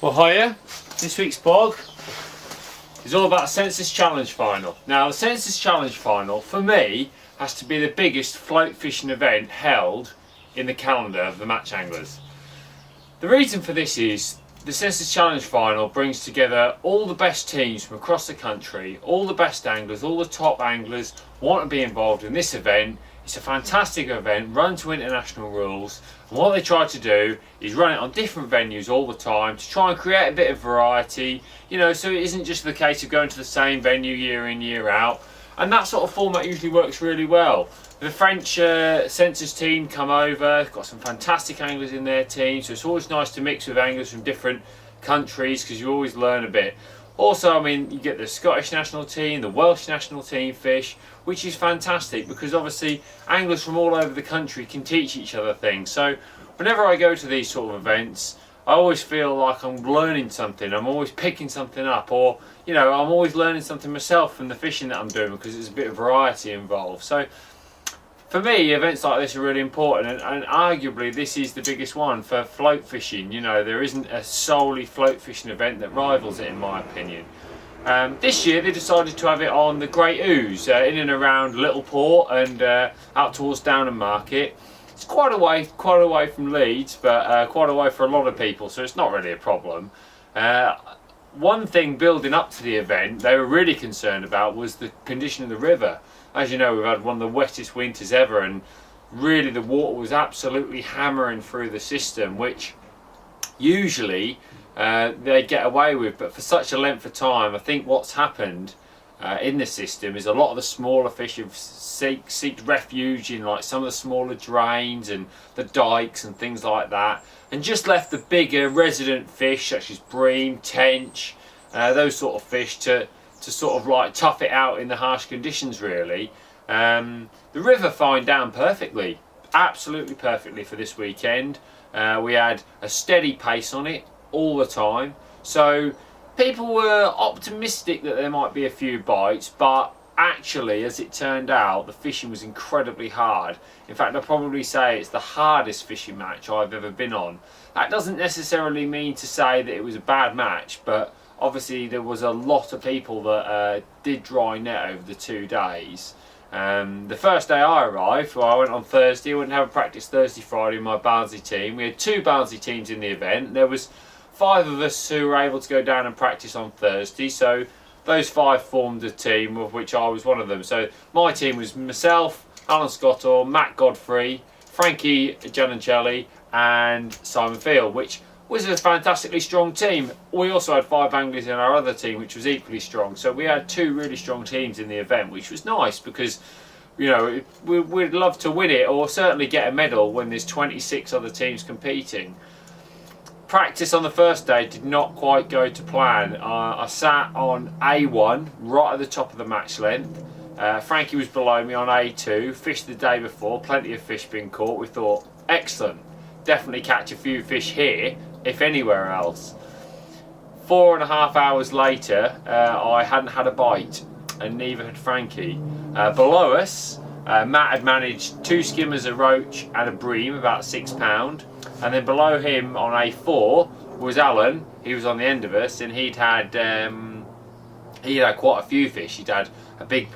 Well, hiya. This week's blog is all about the Census Challenge Final. Now, the Census Challenge Final, for me, has to be the biggest float fishing event held in the calendar of the match anglers. The reason for this is the Census Challenge Final brings together all the best teams from across the country, all the best anglers, all the top anglers want to be involved in this event. It's a fantastic event, run to international rules, and what they try to do is run it on different venues all the time to try and create a bit of variety, so it isn't just the case of going to the same venue year in, year out. And that sort of format usually works really well. The French census team come over, got some fantastic anglers in their team, so it's always nice to mix with anglers from different countries because you always learn a bit. Also, you get the Scottish national team, the Welsh national team fish, which is fantastic because obviously anglers from all over the country can teach each other things. So whenever I go to these sort of events, I always feel like I'm learning something, I'm always picking something up, or I'm always learning something myself from the fishing that I'm doing because there's a bit of variety involved. So for me, events like this are really important, and arguably this is the biggest one for float fishing. There isn't a solely float fishing event that rivals it in my opinion. This year they decided to have it on the Great Ouse in and around Little Port and out towards Downham Market. It's quite away from Leeds, but quite away for a lot of people, so it's not really a problem. One thing building up to the event they were really concerned about was the condition of the river. As you know, we've had one of the wettest winters ever, and really the water was absolutely hammering through the system, which usually they get away with, but for such a length of time, I think what's happened in the system is a lot of the smaller fish have seeked refuge in like some of the smaller drains and the dikes and things like that, and just left the bigger resident fish such as bream, tench, those sort of fish to sort of like tough it out in the harsh conditions really. The river fined down perfectly, absolutely perfectly for this weekend. We had a steady pace on it all the time, so people were optimistic that there might be a few bites, but actually as it turned out the fishing was incredibly hard. In fact, I'd probably say it's the hardest fishing match I've ever been on. That doesn't necessarily mean to say that it was a bad match, but obviously there was a lot of people that did dry net over the 2 days. The first day I arrived, I went on Thursday. I wouldn't have a practice Thursday, Friday in my Barnsley team. We had 2 Barnsley teams in the event. There was 5 of us who were able to go down and practice on Thursday, so those 5 formed a team, of which I was one of them. So my team was myself, Alan Scottor, Matt Godfrey, Frankie Giannicelli and Simon Field, which was a fantastically strong team. We also had 5 anglers in our other team, which was equally strong. So we had 2 really strong teams in the event, which was nice because we'd love to win it, or certainly get a medal when there's 26 other teams competing. Practice on the first day did not quite go to plan. I sat on A1 right at the top of the match length. Frankie was below me on A2, fished the day before, plenty of fish being caught. We thought, excellent, definitely catch a few fish here if anywhere else. 4.5 hours later, I hadn't had a bite, and neither had Frankie. Below us, Matt had managed 2 skimmers, a roach and a bream, about £6. And then below him on A4 was Alan. He was on the end of us, and he'd had quite a few fish. He'd had a big,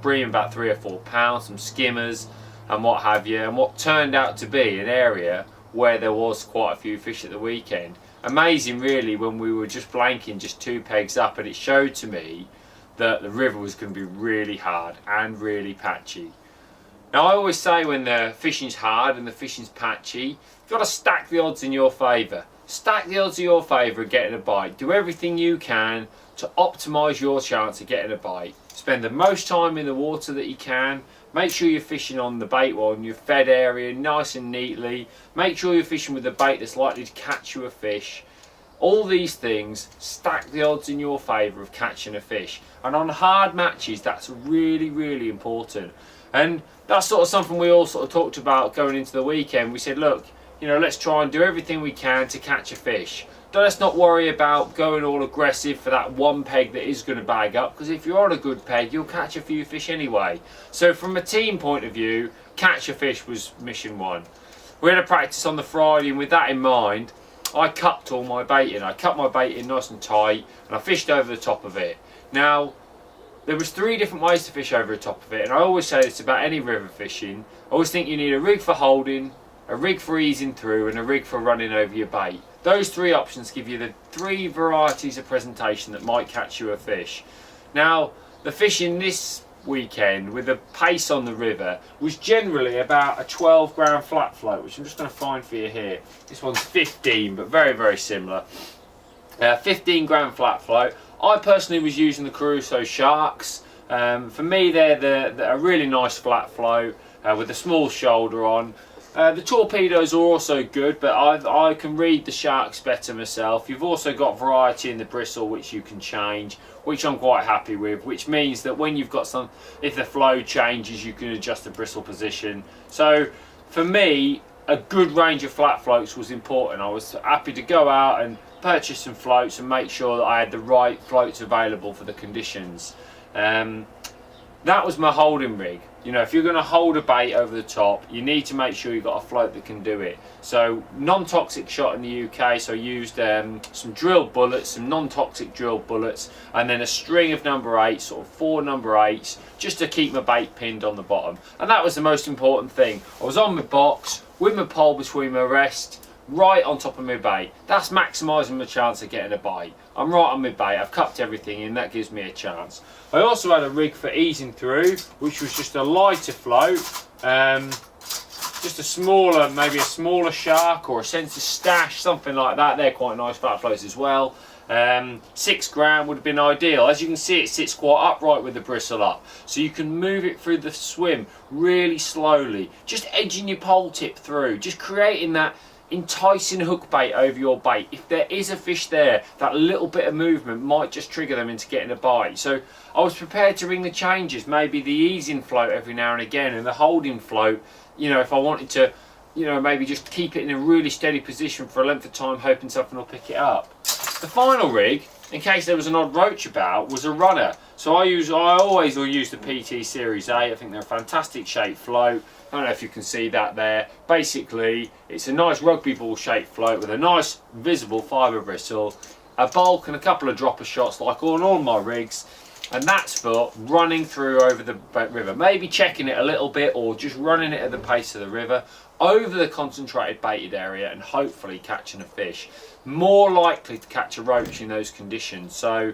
bream about 3 or 4 pounds, some skimmers and what have you, and what turned out to be an area where there was quite a few fish at the weekend. Amazing really, when we were just blanking just 2 pegs up, and it showed to me that the river was going to be really hard and really patchy. Now I always say when the fishing's hard and the fishing's patchy, you've got to stack the odds in your favour. Stack the odds in your favour of getting a bite. Do everything you can to optimise your chance of getting a bite. Spend the most time in the water that you can. Make sure you're fishing on the bait well in your fed area nice and neatly. Make sure you're fishing with a bait that's likely to catch you a fish. All these things stack the odds in your favour of catching a fish. And on hard matches, that's really, really important. And that's sort of something we all sort of talked about going into the weekend. We said, look, let's try and do everything we can to catch a fish. Let's not worry about going all aggressive for that one peg that is going to bag up, because if you're on a good peg, you'll catch a few fish anyway. So from a team point of view, catch a fish was mission 1. We had a practice on the Friday, and with that in mind, I cupped all my bait in. I cut my bait in nice and tight, and I fished over the top of it. Now, there was 3 different ways to fish over the top of it, and I always say this about any river fishing. I always think you need a rig for holding, a rig for easing through, and a rig for running over your bait. Those 3 options give you the 3 varieties of presentation that might catch you a fish. Now, the fishing this weekend with the pace on the river was generally about a 12 gram flat float, which I'm just going to find for you here. This one's 15, but very, very similar. 15 gram flat float. I personally was using the Crusoe Sharks. For me, they're a really nice flat float with a small shoulder on. The torpedoes are also good, but I can read the Sharks better myself. You've also got variety in the bristle, which you can change, which I'm quite happy with, which means that when you've got if the flow changes, you can adjust the bristle position. So for me, a good range of flat floats was important. I was happy to go out and purchase some floats and make sure that I had the right floats available for the conditions. That was my holding rig. You know, if you're going to hold a bait over the top, you need to make sure you've got a float that can do it. So non-toxic shot in the UK, so I used some drilled bullets, some non-toxic drilled bullets, and then a string of number 8s, sort of 4 number 8s, just to keep my bait pinned on the bottom. And that was the most important thing. I was on my box with my pole between my wrists, right on top of my bait. That's maximising my chance of getting a bite. I'm right on my bait, I've cupped everything in, that gives me a chance. I also had a rig for easing through, which was just a lighter float, just a smaller, maybe a smaller Shark or a Sensis Stash, something like that. They're quite nice flat floats as well. 6 gram would have been ideal. As you can see, it sits quite upright with the bristle up, so you can move it through the swim really slowly, just edging your pole tip through, just creating that enticing hook bait over your bait. If there is a fish there, that little bit of movement might just trigger them into getting a bite. So I was prepared to ring the changes, maybe the easing float every now and again, and the holding float, you know, if I wanted to, you know, maybe just keep it in a really steady position for a length of time, hoping something will pick it up. The final rig, in case there was an odd roach about, was a runner. So I always will use the PT Series A. I think they're a fantastic shaped float. I don't know if you can see that there. Basically, it's a nice rugby ball shaped float with a nice visible fibre bristle, a bulk and a couple of dropper shots like on all my rigs, and that's for running through over the river. Maybe checking it a little bit or just running it at the pace of the river over the concentrated baited area and hopefully catching a fish. More likely to catch a roach in those conditions. So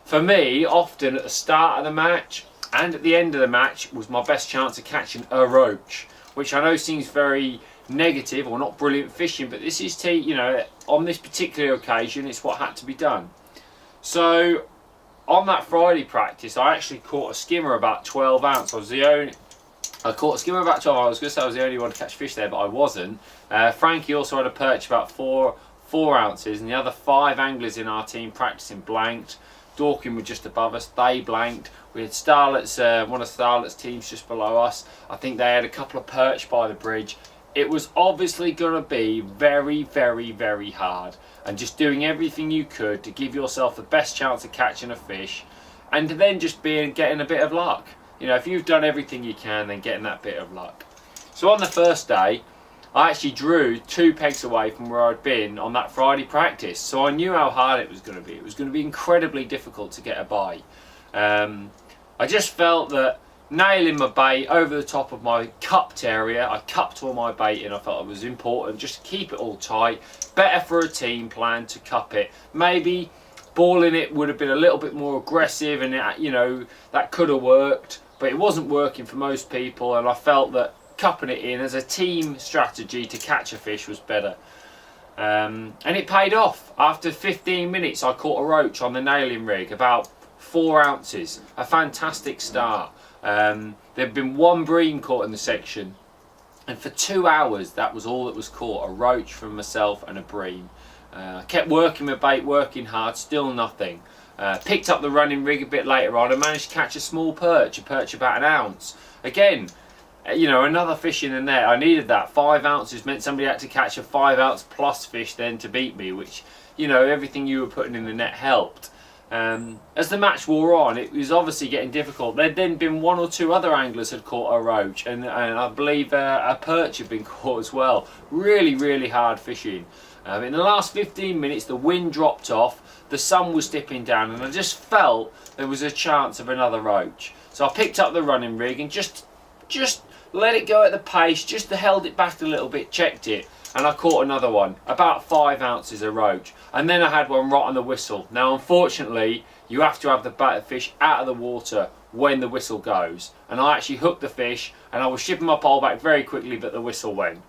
for me, often at the start of the match and at the end of the match was my best chance of catching a roach, which I know seems very negative or not brilliant fishing, but this is, you know, on this particular occasion, it's what had to be done. So on that Friday practice, I actually caught a skimmer about 12 ounce. I caught a skimmer about 12 ounce. I was going to say I was the only one to catch fish there, but I wasn't. Frankie also had a perch about 4 ounces, and the other 5 anglers in our team practicing blanked. Dorking were just above us, they blanked. We had Starlet's, one of Starlet's teams just below us. I think they had a couple of perch by the bridge. It was obviously going to be very, very, very hard, and just doing everything you could to give yourself the best chance of catching a fish, and then just getting a bit of luck. You know, if you've done everything you can, then getting that bit of luck. So on the first day, I actually drew 2 pegs away from where I'd been on that Friday practice, so I knew how hard it was going to be. It was going to be incredibly difficult to get a bite. I just felt that nailing my bait over the top of my cupped area, I cupped all my bait in, I felt it was important just to keep it all tight. Better for a team plan to cup it. Maybe balling it would have been a little bit more aggressive, and you know, that could have worked, but it wasn't working for most people, and I felt that cupping it in as a team strategy to catch a fish was better. And it paid off. After 15 minutes I caught a roach on the nailing rig, about 4 ounces. A fantastic start. There'd been 1 bream caught in the section, and for 2 hours that was all that was caught, a roach from myself and a bream. I kept working my bait, working hard, still nothing. Picked up the running rig a bit later on and managed to catch a small perch, about 1 ounce. Again, you know, another fish in the net. I needed that. 5 ounces meant somebody had to catch a 5 ounce plus fish then to beat me, which, you know, everything you were putting in the net helped. As the match wore on, it was obviously getting difficult. There'd then been 1 or 2 other anglers had caught a roach, and I believe a perch had been caught as well. Really, really hard fishing. In the last 15 minutes, the wind dropped off, the sun was dipping down, and I just felt there was a chance of another roach. So I picked up the running rig and just let it go at the pace, just held it back a little bit, checked it, and I caught another one, about 5 ounces of roach. And then I had one right on the whistle. Now, unfortunately, you have to have the fish out of the water when the whistle goes. And I actually hooked the fish, and I was shipping my pole back very quickly, but the whistle went.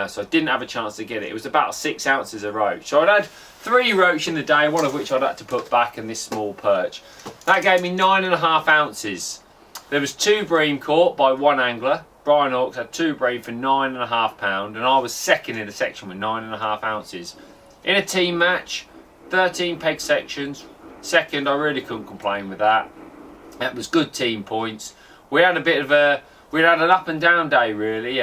So I didn't have a chance to get it. It was about 6 ounces of roach. So I'd had 3 roach in the day, one of which I'd had to put back, and this small perch. That gave me 9.5 ounces. There was 2 bream caught by one angler. Brian Hawks had 2 bream for £9.5, and I was second in the section with 9.5 ounces. In a team match, 13 peg sections. Second, I really couldn't complain with that. That was good team points. We had an up and down day really.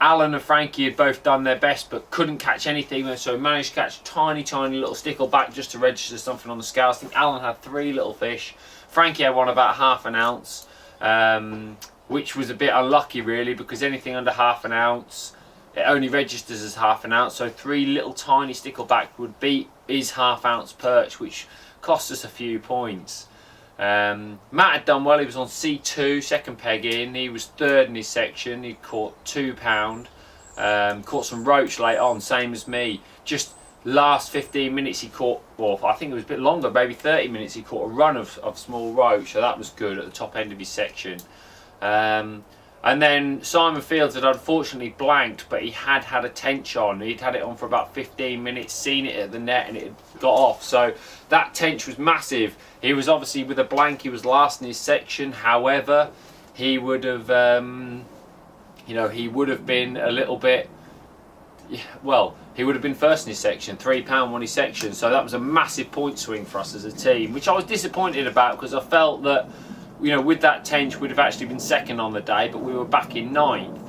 Alan and Frankie had both done their best but couldn't catch anything, so we managed to catch a tiny little stickleback just to register something on the scales. I think Alan had 3 little fish. Frankie had one about half an ounce, which was a bit unlucky really, because anything under half an ounce, it only registers as half an ounce, so 3 little tiny stickleback would beat his half ounce perch, which cost us a few points. Matt had done well. He was on C2, second peg in. He was third in his section. He caught £2. Caught some roach late on, same as me. Just last 15 minutes he caught, well, I think it was a bit longer, maybe 30 minutes, he caught a run of small roach, so that was good at the top end of his section. And then Simon Fields had unfortunately blanked, but he had a tench on. He'd had it on for about 15 minutes, seen it at the net, and it had got off. So that tench was massive. He was obviously with a blank, he was last in his section. However, he would have, he would have been a little bit, well, he would have been first in his section, £3 won his section. So that was a massive point swing for us as a team, which I was disappointed about, because I felt that, with that tench, we'd have actually been second on the day, but we were back in 9th.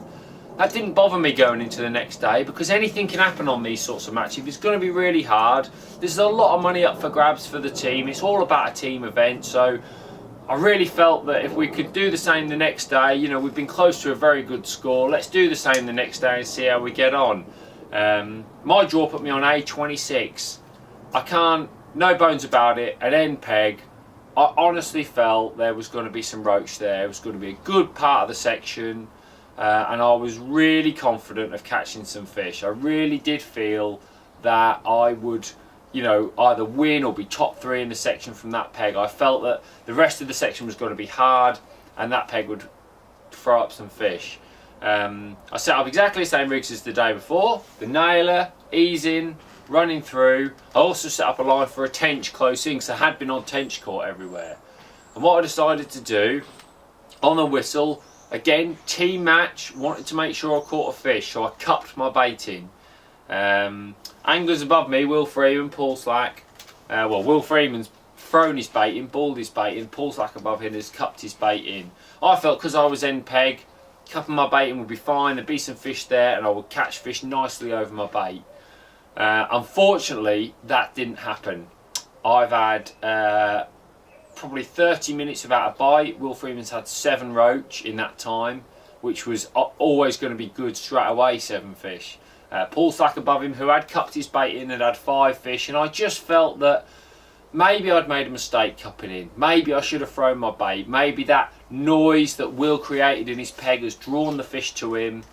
That didn't bother me going into the next day, because anything can happen on these sorts of matches. It's going to be really hard. There's a lot of money up for grabs for the team. It's all about a team event, so I really felt that if we could do the same the next day, we've been close to a very good score. Let's do the same the next day and see how we get on. My draw put me on A26. No bones about it, at end peg. I honestly felt there was going to be some roach there. It was going to be a good part of the section, and I was really confident of catching some fish. I really did feel that I would, either win or be top 3 in the section from that peg. I felt that the rest of the section was going to be hard, and that peg would throw up some fish. I set up exactly the same rigs as the day before. The nailer, easing, running through. I also set up a line for a tench close in, because I had been on tench caught everywhere. And what I decided to do, on the whistle, again, team match, wanted to make sure I caught a fish, so I cupped my bait in. Anglers above me, Will Freeman, Paul Slack. Will Freeman's thrown his bait in, balled his bait in. Paul Slack above him has cupped his bait in. I felt because I was end peg, cupping my bait in would be fine, there'd be some fish there, and I would catch fish nicely over my bait. Unfortunately, that didn't happen. I've had probably 30 minutes without a bite. Will Freeman's had 7 roach in that time, which was always going to be good straight away, 7 fish. Paul Slack above him, who had cupped his bait in and had 5 fish, and I just felt that maybe I'd made a mistake cupping in. Maybe I should have thrown my bait. Maybe that noise that Will created in his peg has drawn the fish to him.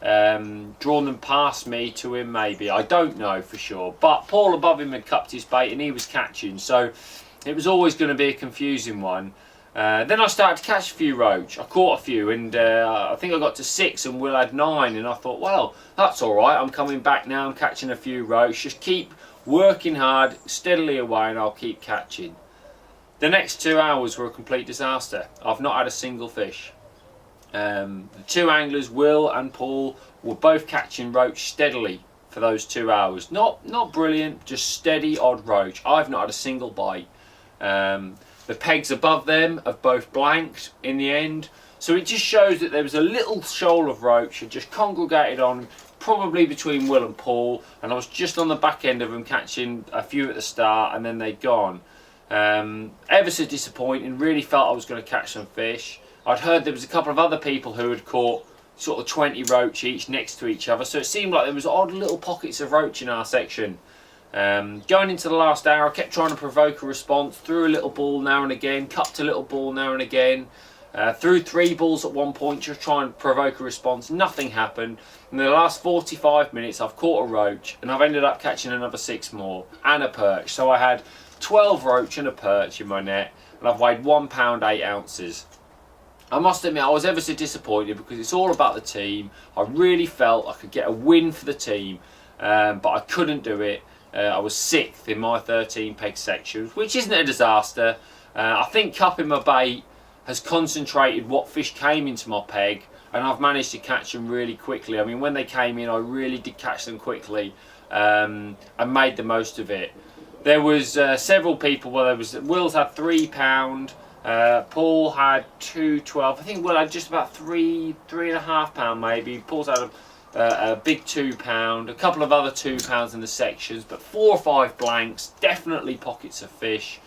Drawn them past me to him, maybe. I don't know for sure. But Paul above him had cupped his bait and he was catching, so it was always going to be a confusing one. Then I started to catch a few roach. I caught a few, and I think I got to 6 and Will had 9, and I thought, well, that's alright, I'm coming back now, I'm catching a few roach. Just keep working hard, steadily away, and I'll keep catching. The next 2 hours were a complete disaster. I've not had a single fish. The 2 anglers, Will and Paul, were both catching roach steadily for those 2 hours. Not brilliant, just steady odd roach. I've not had a single bite. The pegs above them have both blanked in the end. So it just shows that there was a little shoal of roach had just congregated on, probably between Will and Paul, and I was just on the back end of them catching a few at the start, and then they'd gone. Ever so disappointing, really felt I was going to catch some fish. I'd heard there was a couple of other people who had caught sort of 20 roach each next to each other, so it seemed like there was odd little pockets of roach in our section. Going into the last hour, I kept trying to provoke a response, threw a little ball now and again, cupped a little ball now and again, threw 3 balls at one point just trying to provoke a response. Nothing happened. In the last 45 minutes I've caught a roach and I've ended up catching another 6 more and a perch, so I had 12 roach and a perch in my net, and I've weighed 1 pound 8 ounces. I must admit I was ever so disappointed because it's all about the team. I really felt I could get a win for the team, but I couldn't do it. I was 6th in my 13 peg section, which isn't a disaster. I think cupping my bait has concentrated what fish came into my peg, and I've managed to catch them really quickly. I mean, when they came in, I really did catch them quickly and made the most of it. There was several people. Well, there was Will's had £3, Paul had 2.12. I think Will had just about £3.5 maybe. Paul's had a big £2, a couple of other £2 in the sections, but 4 or 5 blanks, definitely pockets of fish.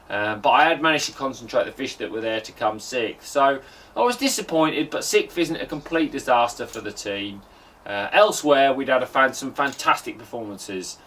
But I had managed to concentrate the fish that were there to come 6th. So I was disappointed, but 6th isn't a complete disaster for the team. Elsewhere, we'd had some fantastic performances.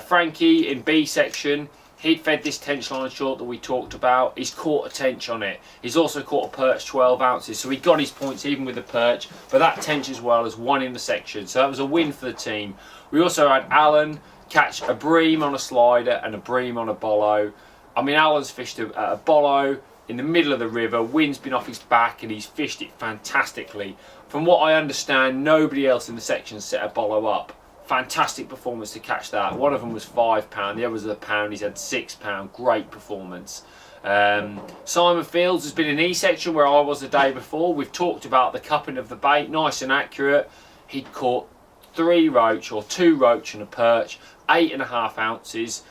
Frankie in B section, he'd fed this tench line short that we talked about. He's caught a tench on it. He's also caught a perch 12 ounces, so he got his points even with the perch, but that tench as well as won in the section, so that was a win for the team. We also had Alan catch a bream on a slider and a bream on a bollo. I mean, Alan's fished a bollo in the middle of the river, wind's been off his back and he's fished it fantastically. From what I understand, nobody else in the section set a bollo up. Fantastic performance to catch that. One of them was £5, the other was £1. He's had £6. Great performance. Simon Fields has been in E section where I was the day before. We've talked about the cupping of the bait, nice and accurate. He'd caught 3 roach or 2 roach and a perch, 8.5 ounces,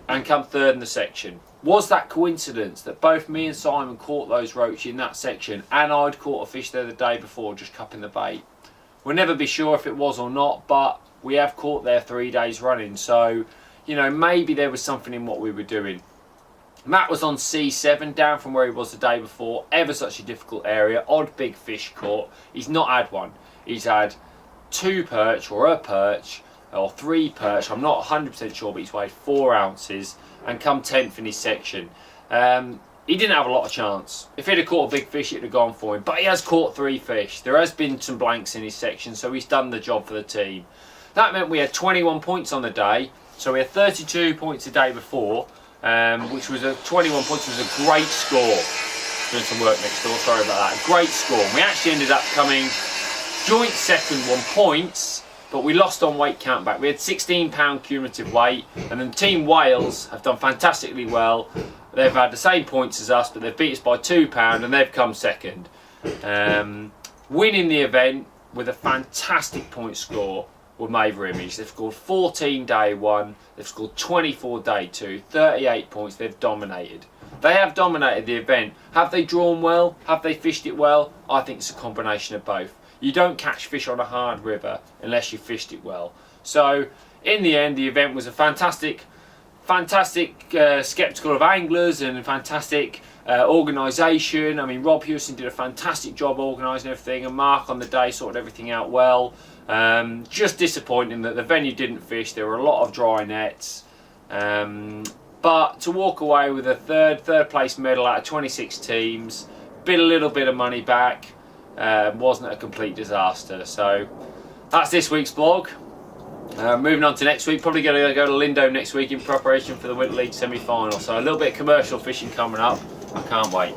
and come 3rd in the section. Was that coincidence that both me and Simon caught those roach in that section, and I'd caught a fish there the day before just cupping the bait? We'll never be sure if it was or not, but we have caught there 3 days running, so you know, maybe there was something in what we were doing. Matt was on C7, down from where he was the day before. Ever such a difficult area, odd big fish caught. He's not had one. He's had 2 perch or a perch or 3 perch, I'm not 100% sure, but he's weighed 4 ounces and come 10th in his section. He didn't have a lot of chance. If he'd have caught a big fish, it'd have gone for him. But he has caught 3 fish. There has been some blanks in his section, so he's done the job for the team. That meant we had 21 points on the day. So we had 32 points the day before, which was 21 points was a great score. Doing some work next door, sorry about that. A great score. And we actually ended up coming joint second 1 points, but we lost on weight count back. We had £16 cumulative weight, and then Team Wales have done fantastically well. They've had the same points as us, but they've beat us by £2 and they've come 2nd. Winning the event with a fantastic point score were Maver Image. They've scored 14 day 1, they've scored 24 day 2, 38 points, they've dominated. They have dominated the event. Have they drawn well? Have they fished it well? I think it's a combination of both. You don't catch fish on a hard river unless you fished it well. So in the end, the event was a fantastic skeptical of anglers and fantastic organisation. I mean, Rob Hewson did a fantastic job organising everything, and Mark on the day sorted everything out well. Just disappointing that the venue didn't fish. There were a lot of dry nets, but to walk away with a third place medal out of 26 teams, a little bit of money back, wasn't a complete disaster. So that's this week's vlog. Moving on to next week, probably going to go to Lindo next week in preparation for the Winter League semi-final. So a little bit of commercial fishing coming up. I can't wait.